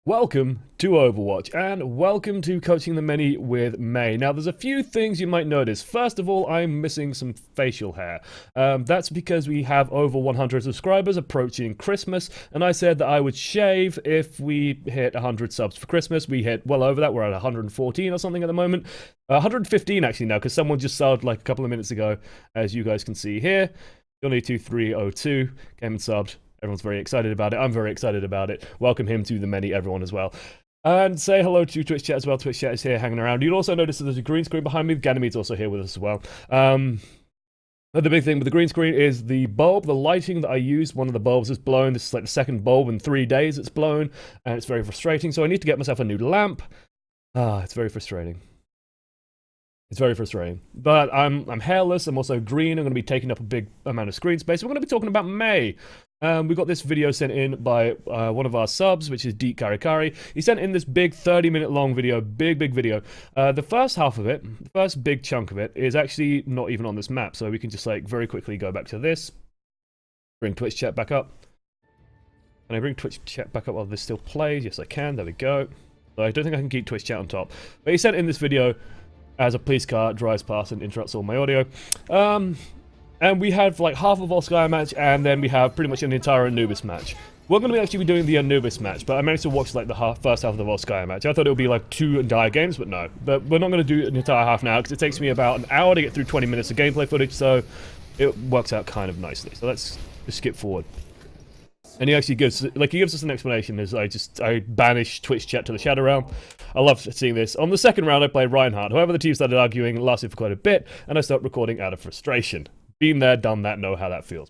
Welcome to Overwatch, and welcome to Coaching the Many with May. Now, there's a few things you might notice. First of all, I'm missing some facial hair. That's because we have over 100 subscribers approaching Christmas, and I said that I would shave if we hit 100 subs for Christmas. We hit well over that. We're at 114 or something at the moment. 115 actually now, because someone just subbed like a couple of minutes ago, as you guys can see here. Johnny2302 came and subbed. Everyone's very excited about it. I'm very excited about it. Welcome him to the many, everyone as well. And say hello to Twitch chat as well. Twitch chat is here hanging around. You'll also notice that there's a green screen behind me. Ganymede's also here with us as well. But the big thing with the green screen is the bulb, the lighting that I used. One of the bulbs is blown. This is like the second bulb in 3 days it's blown, and it's very frustrating. So I need to get myself a new lamp. It's very frustrating. It's very frustrating. But I'm hairless. I'm also green. I'm going to be taking up a big amount of screen space. We're going to be talking about May. We got this video sent in by one of our subs, which is Deep Karikari. He sent in this big 30-minute long video, big video. The first half of it, the first big chunk of it, is actually not even on this map. So we can just like very quickly go back to this. Bring Twitch chat back up. Can I bring Twitch chat back up while this still plays? Yes, I can. There we go. So I don't think I can keep Twitch chat on top. But he sent in this video as a police car drives past and interrupts all my audio. And we have like half of Volskaya match, and then we have pretty much an entire Anubis match. We're going to actually be doing the Anubis match, but I managed to watch like the first half of the Volskaya match. I thought it would be like 2 entire games, but no. But we're not going to do an entire half now, because it takes me about an hour to get through 20 minutes of gameplay footage, so it works out kind of nicely. So let's just skip forward. And he actually gives us an explanation as I banish Twitch chat to the Shadow Realm. I love seeing this. On the second round I played Reinhardt. However, the team started arguing, it lasted for quite a bit, and I stopped recording out of frustration. Been there, done that, know how that feels.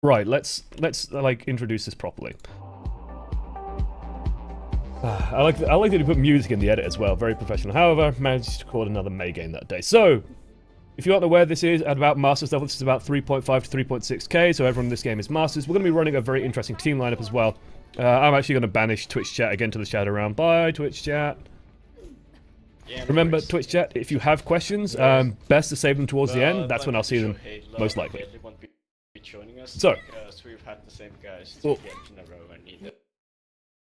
Right, let's like introduce this properly. I like that you put music in the edit as well, very professional. However, managed to record another May game that day. So, if you aren't aware, this is at about Masters level. This is about 3.5 to 3.6k, so everyone in this game is Masters. We're going to be running a very interesting team lineup as well. I'm actually going to banish Twitch chat again to the Shadow Realm. Bye, Twitch chat. Yeah, Remember, Twitch chat, if you have questions, best to save them towards the end. That's when I'll see them, most likely. So, we've had the same guys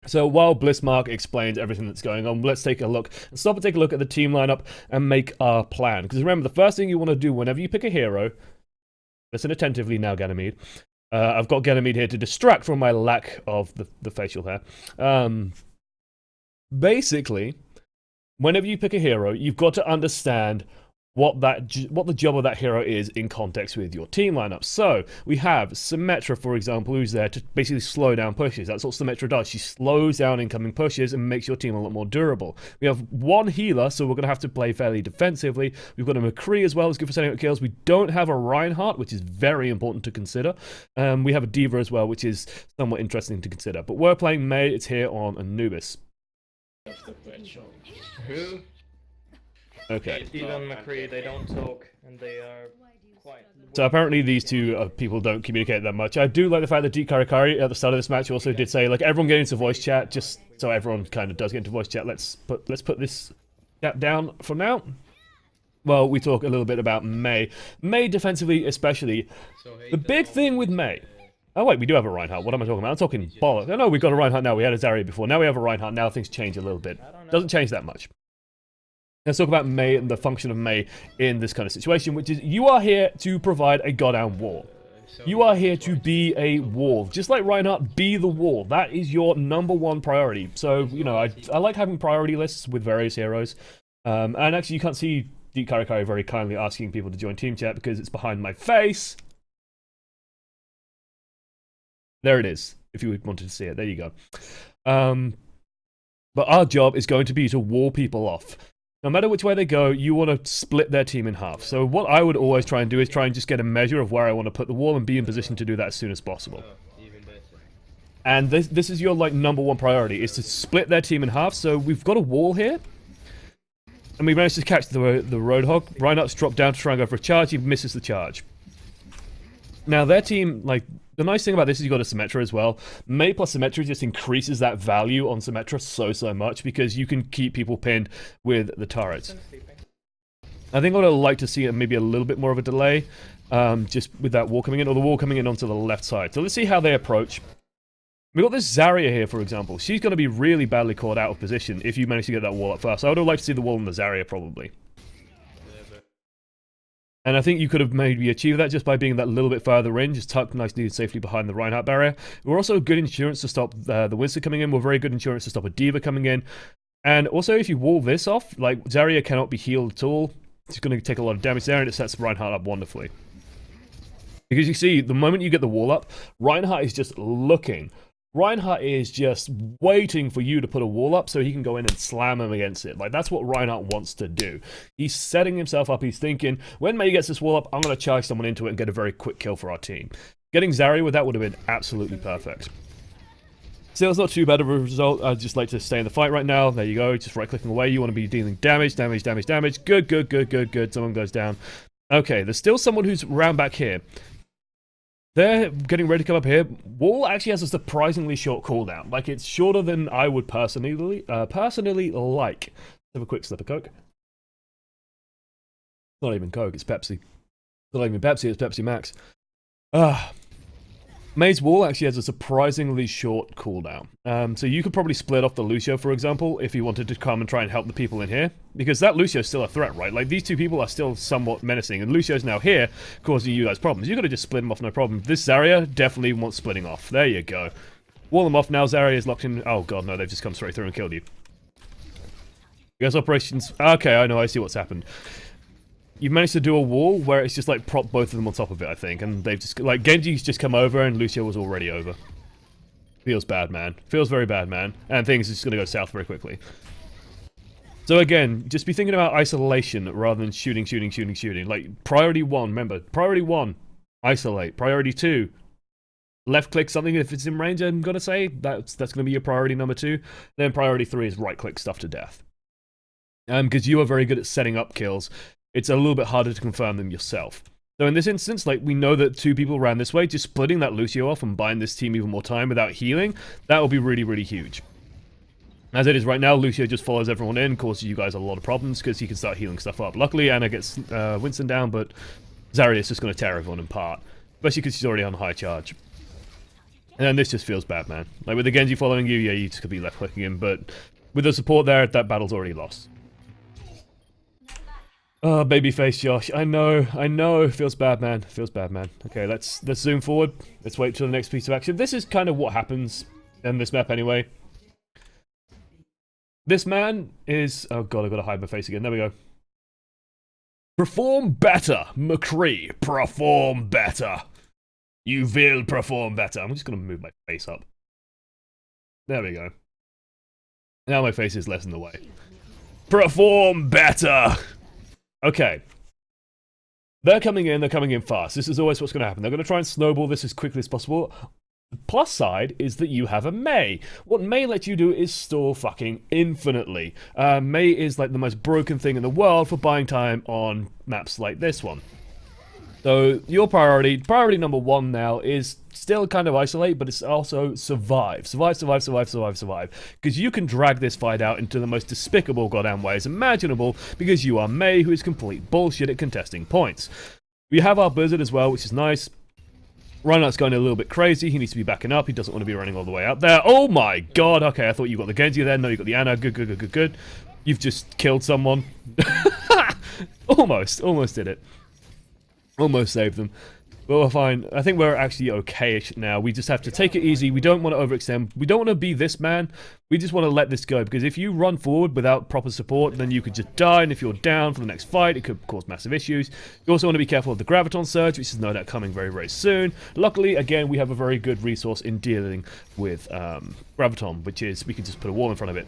So while Blissmark explains everything that's going on, let's take a look and stop and take a look at the team lineup and make our plan. Because remember, the first thing you want to do whenever you pick a hero, listen attentively now, Ganymede. I've got Ganymede here to distract from my lack of the facial hair. Basically, whenever you pick a hero, you've got to understand what the job of that hero is in context with your team lineup. So we have Symmetra, for example, who's there to basically slow down pushes. That's what Symmetra does. She slows down incoming pushes and makes your team a lot more durable. We have one healer, so we're going to have to play fairly defensively. We've got a McCree as well, who's good for setting up kills. We don't have a Reinhardt, which is very important to consider. We have a Diva as well, which is somewhat interesting to consider. But we're playing May. It's here on Anubis. Who? Okay. Diva and McCree, they don't talk, and they are quite... So apparently these two people don't communicate that much. I do like the fact that Deep Karikari at the start of this match also did say, like, everyone get into voice chat, just so everyone kind of does get into voice chat. Let's put this chat down for now. Well, we talk a little bit about May. May defensively especially. The big thing with May... Oh wait, we do have a Reinhardt. What am I talking about? I'm talking bollocks. Oh no, we've got a Reinhardt now. We had a Zarya before. Now we have a Reinhardt. Now things change a little bit. Doesn't change that much. Let's talk about May and the function of May in this kind of situation, which is you are here to provide a goddamn wall. You are here to be a wall. Just like Reinhardt, be the wall. That is your #1 priority. So, you know, I like having priority lists with various heroes. And actually, you can't see Deep Karikari very kindly asking people to join team chat because it's behind my face. There it is, if you wanted to see it. There you go. But our job is going to be to wall people off. No matter which way they go, you want to split their team in half. So what I would always try and do is try and just get a measure of where I want to put the wall and be in position to do that as soon as possible. And this is your like #1 priority, is to split their team in half. So we've got a wall here. And we managed to catch the Roadhog. Reinhardt's dropped down to try and go for a charge. He misses the charge. Now their team, like, the nice thing about this is you've got a Symmetra as well. May plus Symmetra just increases that value on Symmetra so much because you can keep people pinned with the turrets. I think what I'd like to see maybe a little bit more of a delay, just with that wall coming in, or the wall coming in onto the left side. So let's see how they approach. We got this Zarya here, for example. She's going to be really badly caught out of position if you manage to get that wall up first. I would have liked to see the wall on the Zarya, probably. And I think you could have maybe achieved that just by being that little bit further in, just tucked nicely and safely behind the Reinhardt barrier. We're also good insurance to stop the Winston coming in. We're very good insurance to stop a D.Va coming in. And also, if you wall this off, like, Zarya cannot be healed at all. It's going to take a lot of damage there, and it sets Reinhardt up wonderfully. Because you see, the moment you get the wall up, Reinhardt is just looking. Reinhardt is just waiting for you to put a wall up so he can go in and slam him against it. Like, that's what Reinhardt wants to do. He's setting himself up. He's thinking, when Mei gets this wall up, I'm going to charge someone into it and get a very quick kill for our team. Getting Zarya with that would have been absolutely perfect. Still, it's not too bad of a result. I'd just like to stay in the fight right now. There you go. Just right-clicking away. You want to be dealing damage, damage, damage, damage. Good, good, good, good, good. Someone goes down. Okay, there's still someone who's round back here. They're getting ready to come up here. Wall actually has a surprisingly short cooldown. Like, it's shorter than I would personally like. Let's have a quick slip of Coke. It's not even Coke, it's Pepsi. It's not even Pepsi, it's Pepsi Max. Mei's wall actually has a surprisingly short cooldown. So you could probably split off the Lucio, for example, if you wanted to come and try and help the people in here. Because that Lucio's still a threat, right? Like, these two people are still somewhat menacing, and Lucio's now here, causing you guys problems. You could have just split them off, no problem. This Zarya definitely wants splitting off. There you go. Wall them off now. Zarya is locked in. Oh god, no, they've just come straight through and killed you. You guys operations... Okay, I know, I see what's happened. You've managed to do a wall where it's just like prop both of them on top of it, I think. And they've just, like, Genji's just come over and Lucio was already over. Feels bad, man. Feels very bad, man. And things are just going to go south very quickly. So again, just be thinking about isolation rather than shooting, shooting, shooting, shooting. Like, priority 1, remember. Priority 1, isolate. Priority 2, left click something if it's in range, I'm going to say. That's going to be your priority number 2. Then priority 3 is right click stuff to death. Because you are very good at setting up kills. It's a little bit harder to confirm them yourself. So in this instance, like, we know that 2 people ran this way, just splitting that Lucio off and buying this team even more time without healing, that will be really, really huge. As it is right now, Lucio just follows everyone in, causes you guys a lot of problems because he can start healing stuff up. Luckily, Anna gets Winston down, but Zarya is just going to tear everyone apart. Especially because she's already on high charge. And then this just feels bad, man. Like, with the Genji following you, yeah, you just could be left-clicking him, but with the support there, that battle's already lost. Oh, babyface Josh. I know. Feels bad, man. Feels bad, man. Okay, let's zoom forward. Let's wait till the next piece of action. This is kind of what happens in this map anyway. This man is... Oh god, I've got to hide my face again. There we go. Perform better, McCree. Perform better. You will perform better. I'm just going to move my face up. There we go. Now my face is less in the way. Perform better. Okay. They're coming in fast. This is always what's going to happen. They're going to try and snowball this as quickly as possible. The plus side is that you have a Mei. What Mei lets you do is stall fucking infinitely. Mei is like the most broken thing in the world for buying time on maps like this one. So your priority number 1 now is still kind of isolate, but it's also survive. Survive. Because you can drag this fight out into the most despicable goddamn ways imaginable because you are Mei, who is complete bullshit at contesting points. We have our Blizzard as well, which is nice. Reinhardt's going a little bit crazy. He needs to be backing up. He doesn't want to be running all the way up there. Oh my god. Okay, I thought you got the Genji there. No, you got the Ana. Good. You've just killed someone. Almost did it. Almost saved them. But we're fine. I think we're actually okay-ish now. We just have to take it easy. We don't want to overextend. We don't want to be this man. We just want to let this go. Because if you run forward without proper support, then you could just die. And if you're down for the next fight, it could cause massive issues. You also want to be careful of the Graviton Surge, which is no doubt coming very, very soon. Luckily, again, we have a very good resource in dealing with Graviton, which is we can just put a wall in front of it.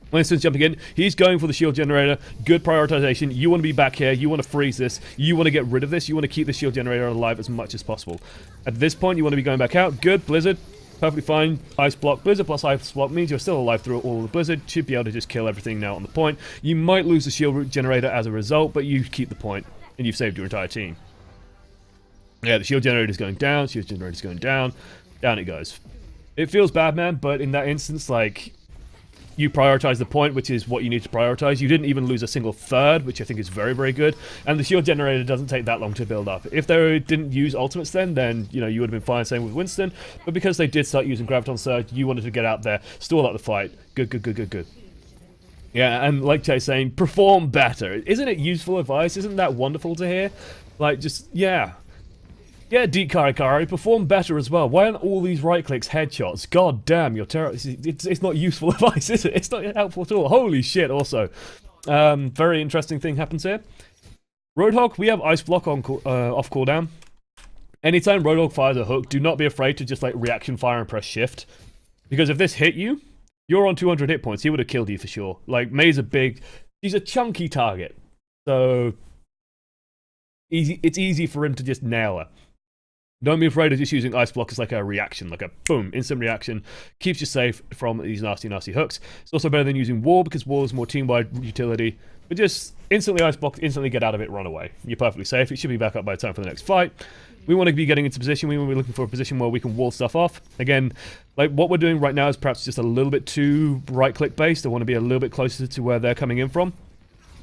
Winston's jumping in. He's going for the shield generator. Good prioritization. You want to be back here. You want to freeze this. You want to get rid of this. You want to keep the shield generator alive as much as possible. At this point, you want to be going back out. Good. Blizzard. Perfectly fine. Ice block. Blizzard plus ice block means you're still alive through all of the Blizzard. Should be able to just kill everything now on the point. You might lose the shield generator as a result, but you keep the point, and you've saved your entire team. Yeah, the shield generator is going down. Shield generator is going down. Down it goes. It feels bad, man, but in that instance, like... you prioritize the point, which is what you need to prioritize. You didn't even lose a single third, which I think is very, very good. And the shield generator doesn't take that long to build up. If they didn't use ultimates then, you know, you would have been fine, same with Winston. But because they did start using Graviton Surge, you wanted to get out there, stall out the fight. Good, good, good, good, good. Yeah, and like Jay's saying, perform better. Isn't it useful advice? Isn't that wonderful to hear? Like, just, yeah. Yeah, Deep Kari, perform better as well. Why aren't all these right clicks headshots? God damn, you're terrible. It's not useful advice, is it? It's not helpful at all. Holy shit, also. Very interesting thing happens here. Roadhog, we have Ice Block on off cooldown. Anytime Roadhog fires a hook, do not be afraid to just like reaction fire and press shift. Because if this hit you, you're on 200 hit points. He would have killed you for sure. Like, May's he's a chunky target. So, it's easy for him to just nail her. Don't be afraid of just using Ice Block as like a reaction, like a boom, instant reaction. Keeps you safe from these nasty, nasty hooks. It's also better than using Wall, because Wall is more team-wide utility. But just instantly Ice Block, instantly get out of it, run away. You're perfectly safe. It should be back up by the time for the next fight. We want to be getting into position. We want to be looking for a position where we can wall stuff off. Again, like what we're doing right now is perhaps just a little bit too right-click based. I want to be a little bit closer to where they're coming in from,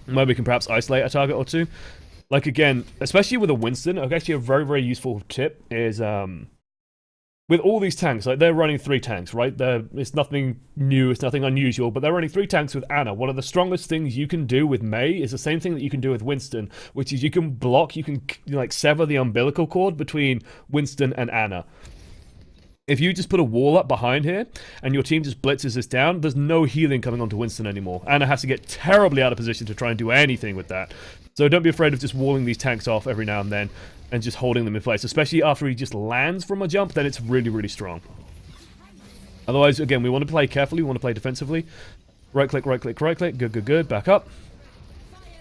where we can perhaps isolate a target or two. Like, again, especially with a Winston, actually a very, very useful tip is, with all these tanks, like, they're running 3 tanks, right? It's nothing new, it's nothing unusual, but they're running 3 tanks with Ana. One of the strongest things you can do with Mei is the same thing that you can do with Winston, which is you can block, you can, like, sever the umbilical cord between Winston and Ana. If you just put a wall up behind here, and your team just blitzes this down, there's no healing coming onto Winston anymore. Ana has to get terribly out of position to try and do anything with that. So don't be afraid of just walling these tanks off every now and then, and just holding them in place. Especially after he just lands from a jump, then it's really, really strong. Otherwise, again, we want to play carefully, we want to play defensively. Right click, right click, right click, good, good, good, back up.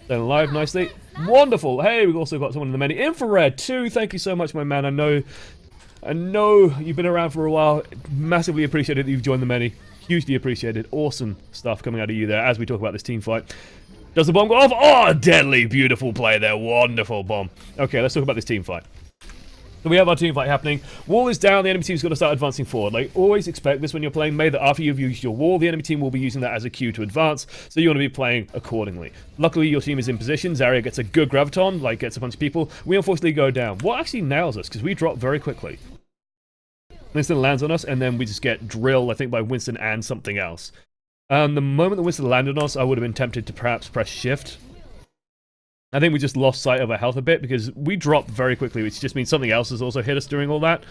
Then alive nicely. Wonderful! Hey, we've also got someone in the many. Infrared, too, thank you so much, my man. I know you've been around for a while. Massively appreciated that you've joined the many. Hugely appreciated. Awesome stuff coming out of you there as we talk about this team fight. Does the bomb go off? Oh, deadly. Beautiful play there. Wonderful bomb. Okay, let's talk about this team fight. So we have our team fight happening. Wall is down. The enemy team's got to start advancing forward. Like, always expect this when you're playing Mei, that after you've used your wall, the enemy team will be using that as a cue to advance. So you want to be playing accordingly. Luckily, your team is in position. Zarya gets a good graviton, like gets a bunch of people. We unfortunately go down. What actually nails us? Because we drop very quickly. Winston lands on us, and then we just get drilled, I think, by Winston and something else. The moment that Winston landed on us, I would have been tempted to perhaps press shift. I think we just lost sight of our health a bit, because we dropped very quickly, which just means something else has also hit us during all that.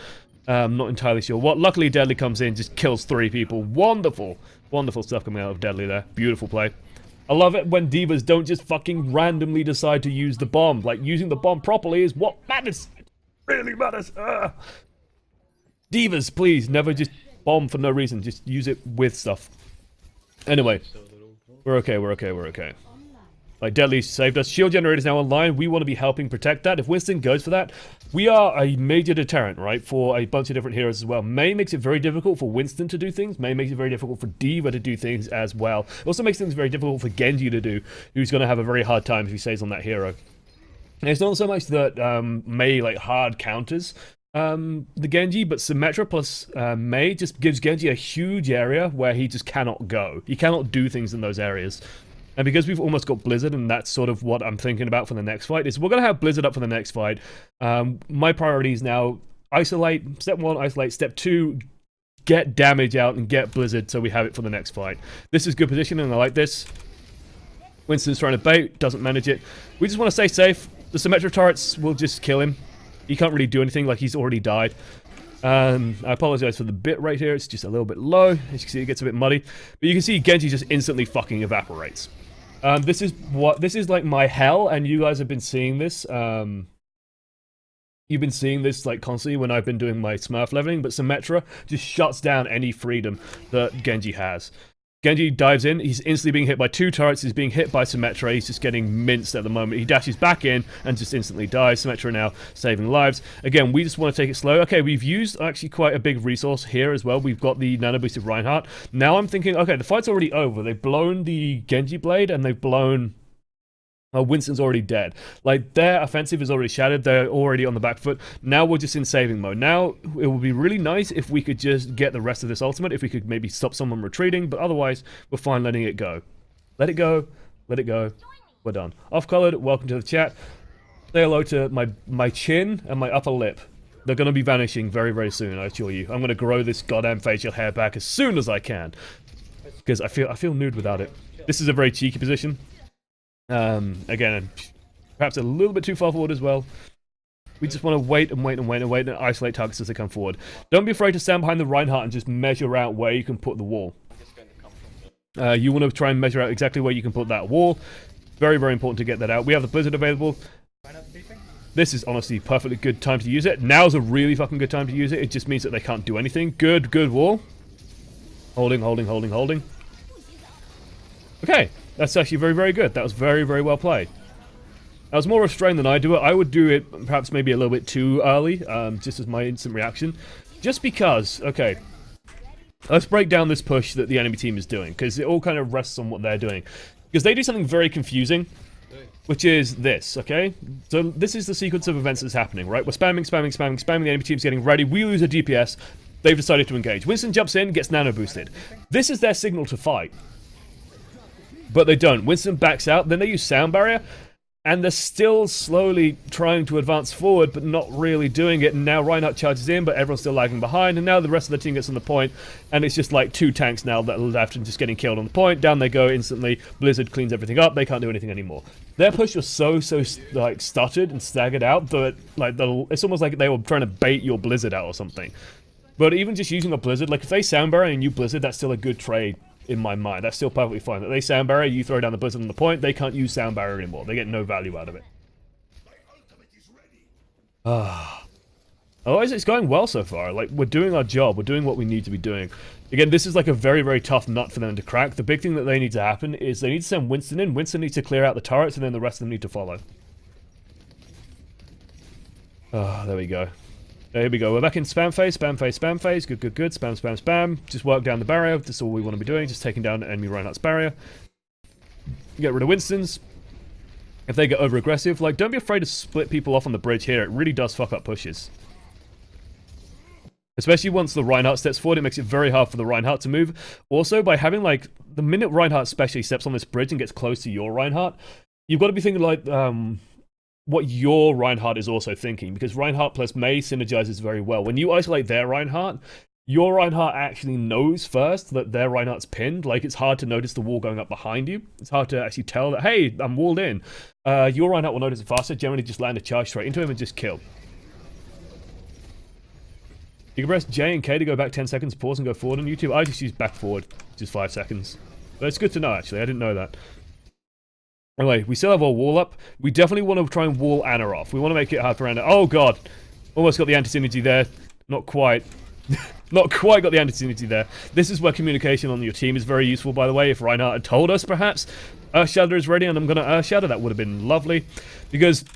Not entirely sure what. Luckily, Deadly comes in, just kills 3 people. Wonderful. Wonderful stuff coming out of Deadly there. Beautiful play. I love it when divas don't just fucking randomly decide to use the bomb. Like, using the bomb properly is what matters. It really matters. Divas, please, never just bomb for no reason. Just use it with stuff. Anyway, we're okay, we're okay, we're okay. Like, Deadly saved us. Shield generator is now online. We want to be helping protect that. If Winston goes for that, we are a major deterrent, right, for a bunch of different heroes as well. Mei makes it very difficult for Winston to do things. Mei makes it very difficult for D.Va to do things as well. It also makes things very difficult for Genji to do, who's going to have a very hard time if he stays on that hero. And it's not so much that Mei, like, hard counters the Genji, but Symmetra plus Mei just gives Genji a huge area where he just cannot go. He cannot do things in those areas. And because we've almost got Blizzard, and that's sort of what I'm thinking about for the next fight, is we're going to have Blizzard up for the next fight. My priority is now isolate. Step 1, isolate. Step 2, get damage out and get Blizzard so we have it for the next fight. This is good positioning, and I like this. Winston's trying to bait, doesn't manage it. We just want to stay safe. The Symmetra turrets will just kill him. He can't really do anything, like he's already died. I apologize for the bit right here, it's just a little bit low. As you can see, it gets a bit muddy. But you can see Genji just instantly fucking evaporates. This is like my hell, and you guys have been seeing this. You've been seeing this like constantly when I've been doing my Smurf leveling, but Symmetra just shuts down any freedom that Genji has. Genji dives in, he's instantly being hit by 2 turrets, he's being hit by Symmetra, he's just getting minced at the moment. He dashes back in and just instantly dies. Symmetra now saving lives. Again, we just want to take it slow. Okay, we've used actually quite a big resource here as well. We've got the Nano Boosted Reinhardt. Now I'm thinking, okay, the fight's already over. They've blown the Genji blade and they've blown Winston's already dead. Like, their offensive is already shattered. They're already on the back foot. Now we're just in saving mode. Now, it would be really nice if we could just get the rest of this ultimate, if we could maybe stop someone retreating, but otherwise, we're fine letting it go. Let it go. Let it go. We're done. Off-colored, welcome to the chat. Say hello to my chin and my upper lip. They're going to be vanishing very, very soon, I assure you. I'm going to grow this goddamn facial hair back as soon as I can. Because I feel nude without it. This is a very cheeky position. Again, perhaps a little bit too far forward as well. We just want to wait and wait and wait and wait and isolate targets as they come forward. Don't be afraid to stand behind the Reinhardt and just measure out where you can put the wall. You want to try and measure out exactly where you can put that wall. Very, very important to get that out. We have the Blizzard available. This is honestly perfectly good time to use it. Now's a really fucking good time to use it. It just means that they can't do anything. Good wall. Holding, holding, holding, holding. Okay. That's actually very, very good. That was very, very well played. That was more restrained than I do it. I would do it perhaps maybe a little bit too early, just as my instant reaction. Just because, okay, let's break down this push that the enemy team is doing, because it all kind of rests on what they're doing. Because they do something very confusing, which is this, okay? So this is the sequence of events that's happening, right? We're spamming, spamming, spamming, spamming, the enemy team's getting ready, we lose a DPS, they've decided to engage. Winston jumps in, gets nano boosted. This is their signal to fight. But they don't. Winston backs out, then they use sound barrier, and they're still slowly trying to advance forward, but not really doing it. And now Reinhardt charges in, but everyone's still lagging behind, and now the rest of the team gets on the point, and it's just like 2 tanks now that are left and just getting killed on the point. Down they go instantly. Blizzard cleans everything up. They can't do anything anymore. Their push was so like stuttered and staggered out that like it's almost like they were trying to bait your Blizzard out or something. But even just using a Blizzard, like if they sound barrier and you Blizzard, that's still a good trade. In my mind, that's still perfectly fine. That they sound barrier, you throw down the Blizzard on the point, they can't use sound barrier anymore. They get no value out of it. Otherwise, it's going well so far. Like, we're doing our job. We're doing what we need to be doing. Again, this is like a very, very tough nut for them to crack. The big thing that they need to happen is they need to send Winston in. Winston needs to clear out the turrets, and then the rest of them need to follow. There we go. There we go. We're back in spam phase, spam phase, spam phase. Good, good, good. Spam, spam, spam. Just work down the barrier. That's all we want to be doing. Just taking down enemy Reinhardt's barrier. Get rid of Winston's. If they get over aggressive, like, don't be afraid to split people off on the bridge here. It really does fuck up pushes. Especially once the Reinhardt steps forward, it makes it very hard for the Reinhardt to move. Also, by having, like, the minute Reinhardt especially steps on this bridge and gets close to your Reinhardt, you've got to be thinking, like, what your Reinhardt is also thinking, because Reinhardt plus Mei synergizes very well. When you isolate their Reinhardt, your Reinhardt actually knows first that their Reinhardt's pinned. Like, it's hard to notice the wall going up behind you. It's hard to actually tell that, hey, I'm walled in. Your Reinhardt will notice it faster, generally just land a charge straight into him and just kill. You can press J and K to go back 10 seconds, pause and go forward on YouTube. I just use back forward, just 5 seconds. But it's good to know, actually. I didn't know that. Anyway, we still have our wall up. We definitely want to try and wall Anna off. We want to make it hard for Anna. Oh, God. Almost got the anti-synergy there. Not quite. Not quite got the anti-synergy there. This is where communication on your team is very useful, by the way. If Reinhardt had told us, perhaps, Earthshatter is ready and I'm going to Earthshatter, that would have been lovely. Because...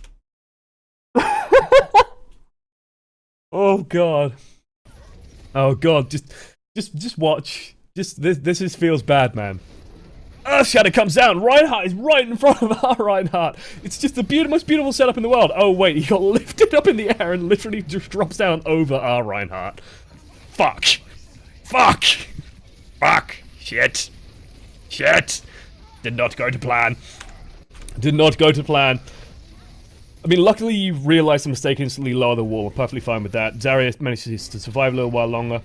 oh, God. Oh, God. Just watch. This feels bad, man. Earthshatter comes down. Reinhardt is right in front of our Reinhardt. It's just the most beautiful setup in the world. Oh, wait. He got lifted up in the air and literally just drops down over our Reinhardt. Fuck. Fuck. Fuck. Shit. Shit. Did not go to plan. Did not go to plan. I mean, luckily you realized the mistake and instantly lower the wall. We're perfectly fine with that. Zarya manages to survive a little while longer.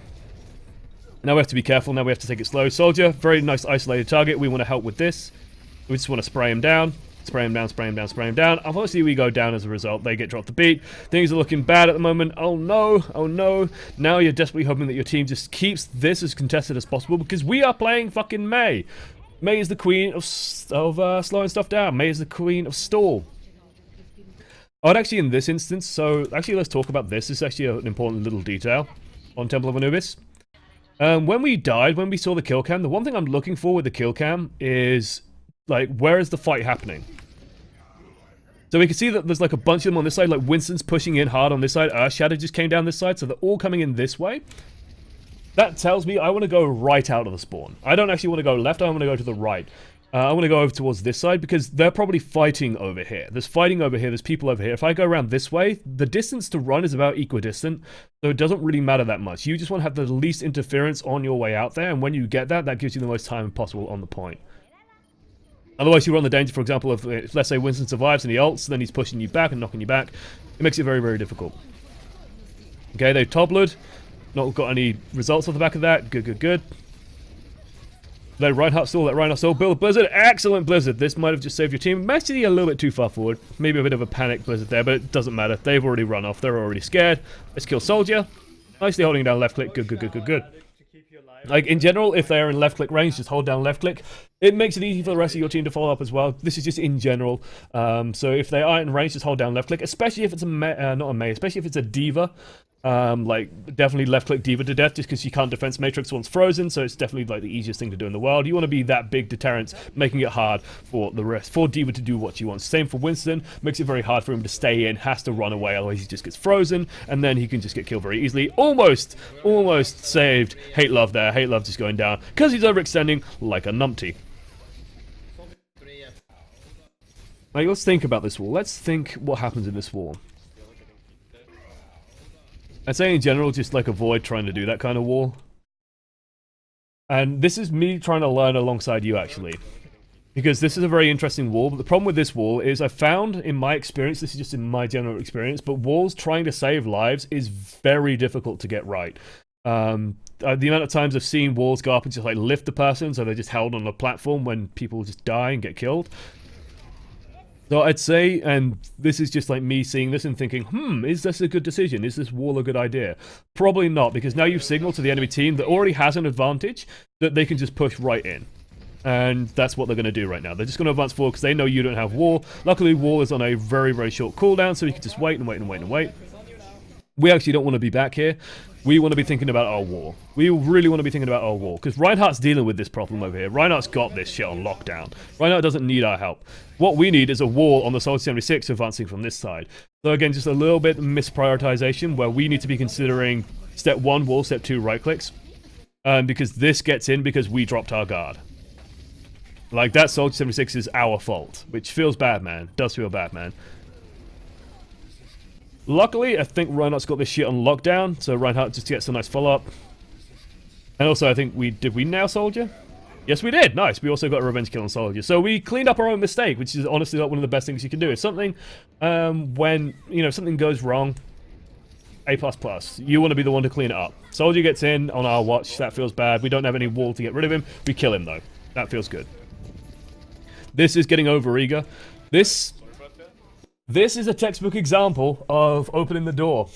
Now we have to be careful. Now we have to take it slow. Soldier, very nice isolated target. We want to help with this. We just want to spray him down. Spray him down, spray him down, spray him down. Obviously, we go down as a result. They get dropped the beat. Things are looking bad at the moment. Oh, no. Oh, no. Now you're desperately hoping that your team just keeps this as contested as possible because we are playing fucking Mei. Mei is the queen of slowing stuff down. Mei is the queen of stall. I'd actually, in this instance, so actually let's talk about this. This is actually an important little detail on Temple of Anubis. When we died, when we saw the kill cam, the one thing I'm looking for with the kill cam is, like, where is the fight happening? So we can see that there's like a bunch of them on this side, like Winston's pushing in hard on this side, Earthshatter just came down this side, so they're all coming in this way. That tells me I want to go right out of the spawn. I don't actually want to go left, I want to go to the right. I want to go over towards this side because they're probably fighting over here. There's fighting over here. There's people over here. If I go around this way, the distance to run is about equidistant, so it doesn't really matter that much. You just want to have the least interference on your way out there, and when you get that, that gives you the most time possible on the point. Otherwise, you run the danger, for example, of, let's say Winston survives and he ults, then he's pushing you back and knocking you back. It makes it very, very difficult. Okay, they've toddlered. Not got any results off the back of that. Good, good, good. Let Reinhardt stall, let Reinhardt stall. Build a Blizzard. Excellent Blizzard. This might have just saved your team. Actually, a little bit too far forward. Maybe a bit of a panic Blizzard there, but it doesn't matter. They've already run off. They're already scared. Let's kill Soldier. Nicely holding down left click. Good, good, good, good, good. Like, in general, if they are in left click range, just hold down left click. It makes it easy for the rest of your team to follow up as well. This is just in general. So if they are in range, just hold down left click, especially if it's a not a Mei, especially if it's a Diva. Like, definitely left click Diva to death just because you can't defense Matrix once frozen, so it's definitely like the easiest thing to do in the world. You want to be that big deterrence, making it hard for the rest, for Diva to do what she wants. Same for Winston, makes it very hard for him to stay in, has to run away, otherwise he just gets frozen, and then he can just get killed very easily. Almost saved Hate Love there. Hate Love just going down because he's overextending like a numpty. Like, let's think about this wall. Let's think what happens in this wall. I'd say in general, just like avoid trying to do that kind of wall. And this is me trying to learn alongside you, actually. Because this is a very interesting wall, but the problem with this wall is I found, in my experience, this is just in my general experience, but walls trying to save lives is very difficult to get right. The amount of times I've seen walls go up and just like lift the person, so they're just held on a platform when people just die and get killed. So I'd say, and this is just like me seeing this and thinking, is this a good decision? Is this wall a good idea? Probably not, because now you've signaled to the enemy team that already has an advantage that they can just push right in. And that's what they're going to do right now. They're just going to advance forward because they know you don't have wall. Luckily, wall is on a very, very short cooldown, so you can just wait and wait and wait and wait. We actually don't want to be back here. We want to be thinking about our wall. We really want to be thinking about our wall, because Reinhardt's dealing with this problem over here. Reinhardt's got this shit on lockdown. Reinhardt doesn't need our help. What we need is a wall on the Soldier 76 advancing from this side. So again, just a little bit of misprioritization, where we need to be considering step 1 wall, step 2 right clicks. Because this gets in because we dropped our guard. Like, that Soldier 76 is our fault, which feels bad, man. Does feel bad, man. Luckily, I think Reinhardt's got this shit on lockdown, so Reinhardt just gets a nice follow-up. And also, I think did we nail Soldier? Yes, we did. Nice. We also got a revenge kill on Soldier. So we cleaned up our own mistake, which is honestly like one of the best things you can do. If something, when, you know, something goes wrong, A++, you want to be the one to clean it up. Soldier gets in on our watch. That feels bad. We don't have any wall to get rid of him. We kill him, though. That feels good. This is getting over-eager. This is a textbook example of opening the door.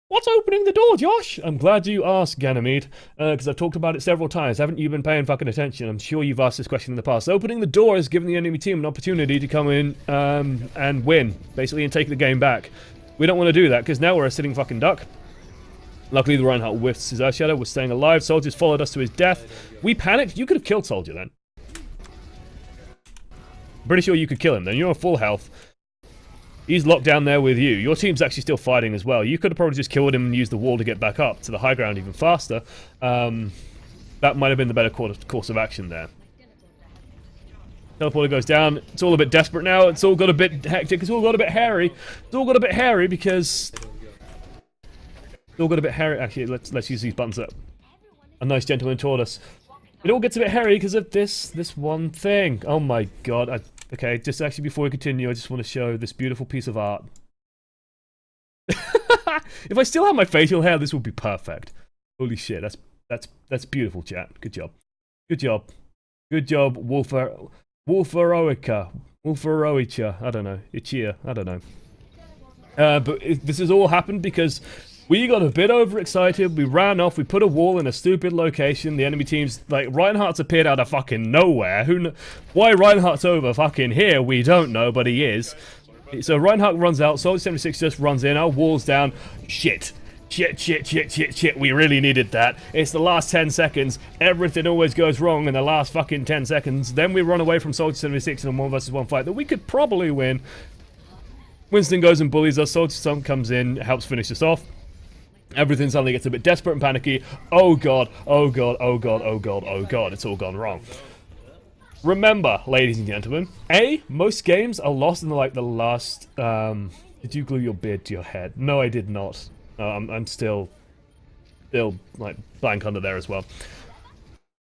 What's opening the door, Josh? I'm glad you asked, Ganymede, because I've talked about it several times. Haven't you been paying fucking attention? I'm sure you've asked this question in the past. Opening the door is giving the enemy team an opportunity to come in and win, basically, and take the game back. We don't want to do that, because now we're a sitting fucking duck. Luckily, the Reinhardt whiffs his Earthshadow. We're staying alive. Soldier's followed us to his death. We panicked. You could have killed Soldier then. Pretty sure you could kill him then. You're on full health. He's locked down there with you. Your team's actually still fighting as well. You could have probably just killed him and used the wall to get back up to the high ground even faster. That might have been the better course of action there. Teleporter goes down. It's all a bit desperate now. It's all got a bit hectic. It's all got a bit hairy. It's all got a bit hairy because... It's all got a bit hairy. Actually, let's use these buttons up. A nice gentleman taught us. It all gets a bit hairy because of this one thing. Oh my god. Okay, just actually before we continue, I just want to show this beautiful piece of art. If I still had my facial hair, this would be perfect. Holy shit, that's beautiful, chat. Good job. Good job. Good job, Wolferoica. Wolferoica. I don't know. Ichia. I don't know. But this has all happened because we got a bit overexcited, we ran off, we put a wall in a stupid location, the enemy team's, like, Reinhardt's appeared out of fucking nowhere. Why Reinhardt's over fucking here, we don't know, but he is. So Reinhardt runs out, Soldier 76 just runs in, our wall's down. Shit, we really needed that. It's the last 10 seconds, everything always goes wrong in the last fucking 10 seconds. Then we run away from Soldier 76 in a 1 versus 1 fight that we could probably win. Winston goes and bullies us, Soldier Stomp comes in, helps finish us off. Everything suddenly gets a bit desperate and panicky. Oh god, oh god, oh god, oh god, oh god, it's all gone wrong. remember, ladies and gentlemen, most games are lost in the last. Did you glue your beard to your head? No, I did not. No, I'm still like blank under there as well.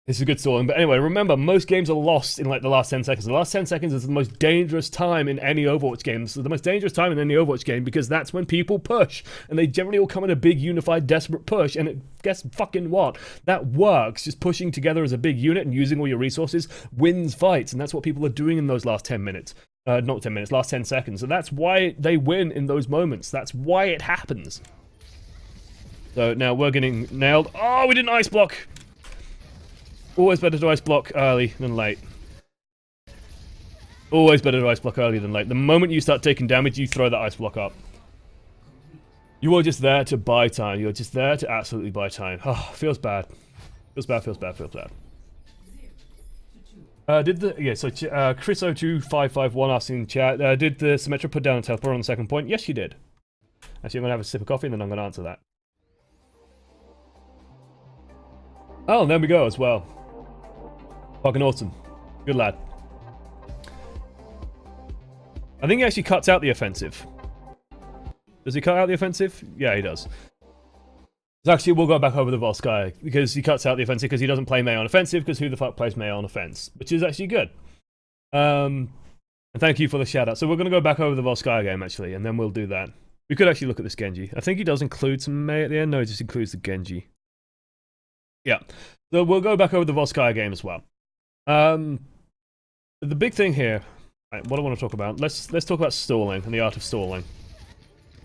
This is a good stalling, but anyway, remember, most games are lost in like the last 10 seconds. The last 10 seconds is the most dangerous time in any Overwatch game. This is the most dangerous time in any Overwatch game because that's when people push. And they generally all come in a big, unified, desperate push. And guess fucking what? That works. Just pushing together as a big unit and using all your resources wins fights. And that's what people are doing in those last 10 minutes. Not 10 minutes, last 10 seconds. And that's why they win in those moments. That's why it happens. So now we're getting nailed. Oh, we didn't ice block. Always better to ice block early than late. Always better to ice block early than late. The moment you start taking damage, you throw that ice block up. You are just there to buy time. You're just there to absolutely buy time. Oh, feels bad. Feels bad, feels bad, feels bad. So Chris02551 asking in chat, did the Symmetra put down a teleport on the second point? Yes, she did. Actually, I'm going to have a sip of coffee and then I'm going to answer that. Oh, and there we go as well. Fucking awesome. Good lad. I think he actually cuts out the offensive. Does he cut out the offensive? Yeah, he does. So actually, we'll go back over the Volsky because he cuts out the offensive because he doesn't play Mei on offensive because who the fuck plays Mei on offense? Which is actually good. And thank you for the shout out. So we're going to go back over the Volsky game actually, and then we'll do that. We could actually look at this Genji. I think he does include some Mei at the end. No, he just includes the Genji. Yeah. So we'll go back over the Volsky game as well. The big thing here, right, what I want to talk about, let's talk about stalling and the art of stalling.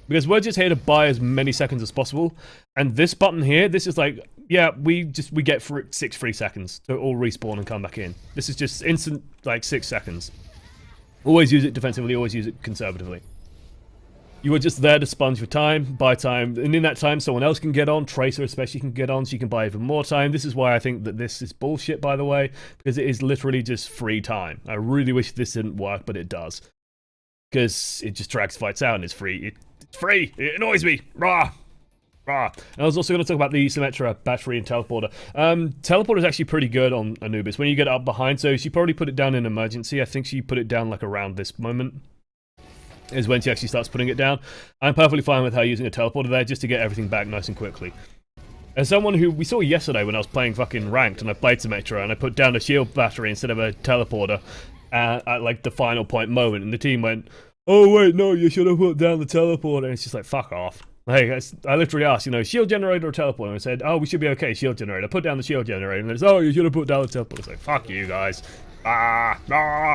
Because we're just here to buy as many seconds as possible, and this button here, this is like, yeah, we get 6 free seconds to all respawn and come back in. This is just instant, like 6 seconds. Always use it defensively, always use it conservatively. You are just there to sponge for time, buy time, and in that time someone else can get on, Tracer especially can get on, so you can buy even more time. This is why I think that this is bullshit, by the way, because it is literally just free time. I really wish this didn't work, but it does. Because it just drags fights out and it's free. It's free! It annoys me! Rah! Rah! And I was also going to talk about the Symmetra battery and teleporter. Teleporter is actually pretty good on Anubis when you get up behind, so she probably put it down in emergency. I think she put it down like around this moment. Is when she actually starts putting it down. I'm perfectly fine with her using a teleporter there just to get everything back nice and quickly. As someone who we saw yesterday when I was playing fucking ranked and I played Symmetra and I put down a shield battery instead of a teleporter at like the final point moment, and the team went, "Oh wait, no, you should have put down the teleporter," and it's just like, fuck off. Like, I literally asked, shield generator or teleporter, and I said, "Oh, we should be okay, shield generator." I put down the shield generator, and it's, "Oh, you should have put down the teleporter." It's like, fuck you guys. Ah, ah.